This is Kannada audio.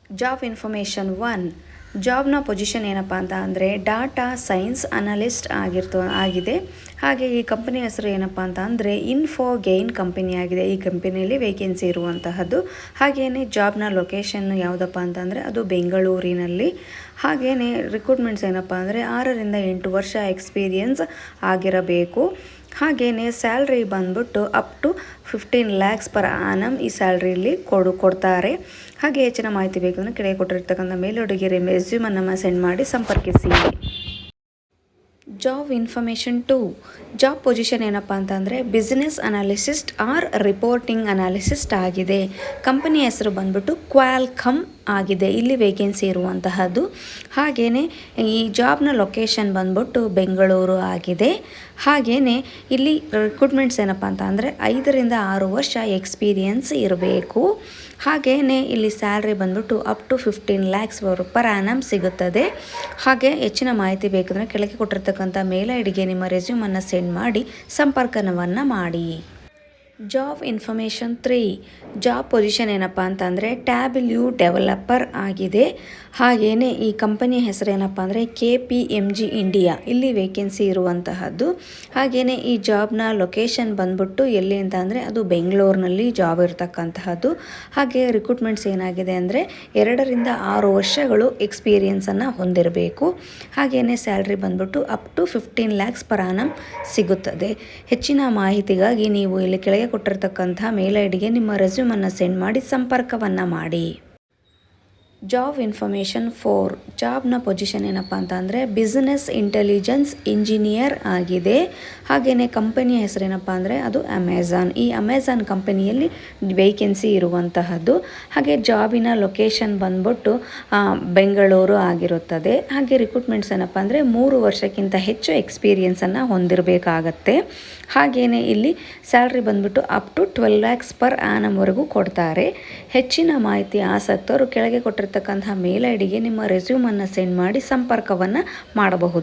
Job information 1. ಜಾಬ್ನ ಪೊಸಿಷನ್ ಏನಪ್ಪ ಅಂತ ಅಂದರೆ ಡಾಟಾ ಸೈನ್ಸ್ ಅನಲಿಸ್ಟ್ ಆಗಿದೆ. ಹಾಗೆ ಈ ಕಂಪನಿ ಹೆಸರು ಏನಪ್ಪ ಅಂತ ಅಂದರೆ ಇನ್ಫೋಗೈನ್ ಕಂಪನಿ ಆಗಿದೆ. ಈ ಕಂಪನಿಯಲ್ಲಿ ವೇಕೆನ್ಸಿ ಇರುವಂತಹದ್ದು. ಹಾಗೆಯೇ ಜಾಬ್ನ ಲೊಕೇಶನ್ ಯಾವುದಪ್ಪ ಅಂತಂದರೆ ಅದು ಬೆಂಗಳೂರಿನಲ್ಲಿ. ಹಾಗೆಯೇ ರಿಕ್ರೂಟ್ಮೆಂಟ್ಸ್ ಏನಪ್ಪ ಅಂದರೆ 6ರಿಂದ 8 ವರ್ಷ ಎಕ್ಸ್ಪೀರಿಯನ್ಸ್ ಆಗಿರಬೇಕು. ಹಾಗೆಯೇ ಸ್ಯಾಲ್ರಿ ಬಂದ್ಬಿಟ್ಟು up to 15 lakhs per annum ಈ ಸ್ಯಾಲ್ರಿಯಲ್ಲಿ ಕೊಡ್ತಾರೆ. ಹಾಗೆ ಹೆಚ್ಚಿನ ಮಾಹಿತಿ ಬೇಕಂದರೆ ಕೆಳಗೆ ಕೊಟ್ಟಿರ್ತಕ್ಕಂಥ ಮೇಲ್ಹುಡುಗಿಯರ ರೆಸ್ಯೂಮನ್ನು ಸೆಂಡ್ ಮಾಡಿ ಸಂಪರ್ಕಿಸಿ. Job information 2. ಜಾಬ್ ಪೊಸಿಷನ್ ಏನಪ್ಪ ಅಂತಂದರೆ business analyst R reporting analyst ಆಗಿದೆ. ಕಂಪನಿ ಹೆಸರು ಬಂದ್ಬಿಟ್ಟು ಕ್ವಾಲ್ಕಮ್ ಆಗಿದೆ. ಇಲ್ಲಿ ವೇಕೆನ್ಸಿ ಇರುವಂತಹದ್ದು. ಹಾಗೆಯೇ ಈ ಜಾಬ್ನ ಲೊಕೇಶನ್ ಬಂದ್ಬಿಟ್ಟು ಬೆಂಗಳೂರು ಆಗಿದೆ. ಹಾಗೆಯೇ ಇಲ್ಲಿ ರಿಕ್ರೂಟ್ಮೆಂಟ್ಸ್ ಏನಪ್ಪ ಅಂತ ಅಂದರೆ 5ರಿಂದ 6 ವರ್ಷ ಎಕ್ಸ್ಪೀರಿಯನ್ಸ್ ಇರಬೇಕು. ಹಾಗೆಯೇ ಇಲ್ಲಿ ಸ್ಯಾಲ್ರಿ ಬಂದ್ಬಿಟ್ಟು up to 15 lakhs per annum ಸಿಗುತ್ತದೆ. ಹಾಗೆ ಹೆಚ್ಚಿನ ಮಾಹಿತಿ ಬೇಕಂದರೆ ಕೆಳಗೆ ಕೊಟ್ಟಿರ್ತಕ್ಕಂಥ ಮೇಲ್ ಐಡಿಗೆ ನಿಮ್ಮ ರೆಸ್ಯೂಮನ್ನು ಸೆಂಡ್ ಮಾಡಿ ಸಂಪರ್ಕವನ್ನು ಮಾಡಿ. Job information 3. ಜಾಬ್ ಪೊಸಿಷನ್ ಏನಪ್ಪ ಅಂತಂದರೆ ಟ್ಯಾಬ್ಲ್ಯೂ ಡೆವಲಪರ್ ಆಗಿದೆ. ಹಾಗೆಯೇ ಈ ಕಂಪನಿಯ ಹೆಸರು ಏನಪ್ಪ ಅಂದರೆ KPMG ಇಂಡಿಯಾ. ಇಲ್ಲಿ ವೇಕೆನ್ಸಿ ಇರುವಂತಹದ್ದು. ಹಾಗೆಯೇ ಈ ಜಾಬ್ನ ಲೊಕೇಶನ್ ಬಂದ್ಬಿಟ್ಟು ಎಲ್ಲಿ ಅಂತ ಅಂದರೆ ಅದು ಬೆಂಗಳೂರಿನಲ್ಲಿ ಜಾಬ್ ಇರತಕ್ಕಂತಹದ್ದು. ಹಾಗೆ ರಿಕ್ರೂಟ್ಮೆಂಟ್ಸ್ ಏನಾಗಿದೆ ಅಂದರೆ 2ರಿಂದ 6 ವರ್ಷಗಳು ಎಕ್ಸ್ಪೀರಿಯನ್ಸನ್ನು ಹೊಂದಿರಬೇಕು. ಹಾಗೆಯೇ ಸ್ಯಾಲ್ರಿ ಬಂದ್ಬಿಟ್ಟು up to 15 lakhs per annum ಸಿಗುತ್ತದೆ. ಹೆಚ್ಚಿನ ಮಾಹಿತಿಗಾಗಿ ನೀವು ಇಲ್ಲಿ ಕೆಳಗೆ ಕೊಟ್ಟಿರ್ತಕ್ಕಂಥ ಮೇಲ್ ಐಡಿಗೆ ನಿಮ್ಮ ರೆಸ್ಯೂಮನ್ನು ಸೆಂಡ್ ಮಾಡಿ ಸಂಪರ್ಕವನ್ನು ಮಾಡಿ. Job information 4. ಜಾಬ್ನ ಪೊಸಿಷನ್ ಏನಪ್ಪ ಅಂತ ಅಂದರೆ ಬಿಸ್ನೆಸ್ ಇಂಟೆಲಿಜೆನ್ಸ್ ಇಂಜಿನಿಯರ್ ಆಗಿದೆ. ಹಾಗೆಯೇ ಕಂಪನಿಯ ಹೆಸರೇನಪ್ಪ ಅಂದರೆ ಅದು ಅಮೆಝಾನ್. ಈ ಅಮೆಝಾನ್ ಕಂಪನಿಯಲ್ಲಿ ವೇಕೆನ್ಸಿ ಇರುವಂತಹದ್ದು. ಹಾಗೆ ಜಾಬಿನ ಲೊಕೇಶನ್ ಬಂದ್ಬಿಟ್ಟು ಬೆಂಗಳೂರು ಆಗಿರುತ್ತದೆ. ಹಾಗೆ ರಿಕ್ರೂಟ್ಮೆಂಟ್ಸ್ ಏನಪ್ಪ ಅಂದರೆ 3 ವರ್ಷಕ್ಕಿಂತ ಹೆಚ್ಚು ಎಕ್ಸ್ಪೀರಿಯನ್ಸನ್ನು ಹೊಂದಿರಬೇಕಾಗತ್ತೆ. ಹಾಗೆಯೇ ಇಲ್ಲಿ ಸ್ಯಾಲ್ರಿ ಬಂದ್ಬಿಟ್ಟು ಅಪ್ ಟು 12 lakhs ಪರ್ ಆನಮ್ವರೆಗೂ ಕೊಡ್ತಾರೆ. ಹೆಚ್ಚಿನ ಮಾಹಿತಿ ಆಸಕ್ತರು ಕೆಳಗೆ ಕೊಟ್ಟಿರ್ತಕ್ಕಂಥ ಮೇಲ್ ಐಡಿಗೆ ನಿಮ್ಮ ರೆಸ್ಯೂಮನ್ನು ಸೆಂಡ್ ಮಾಡಿ ಸಂಪರ್ಕವನ್ನು ಮಾಡಬಹುದು.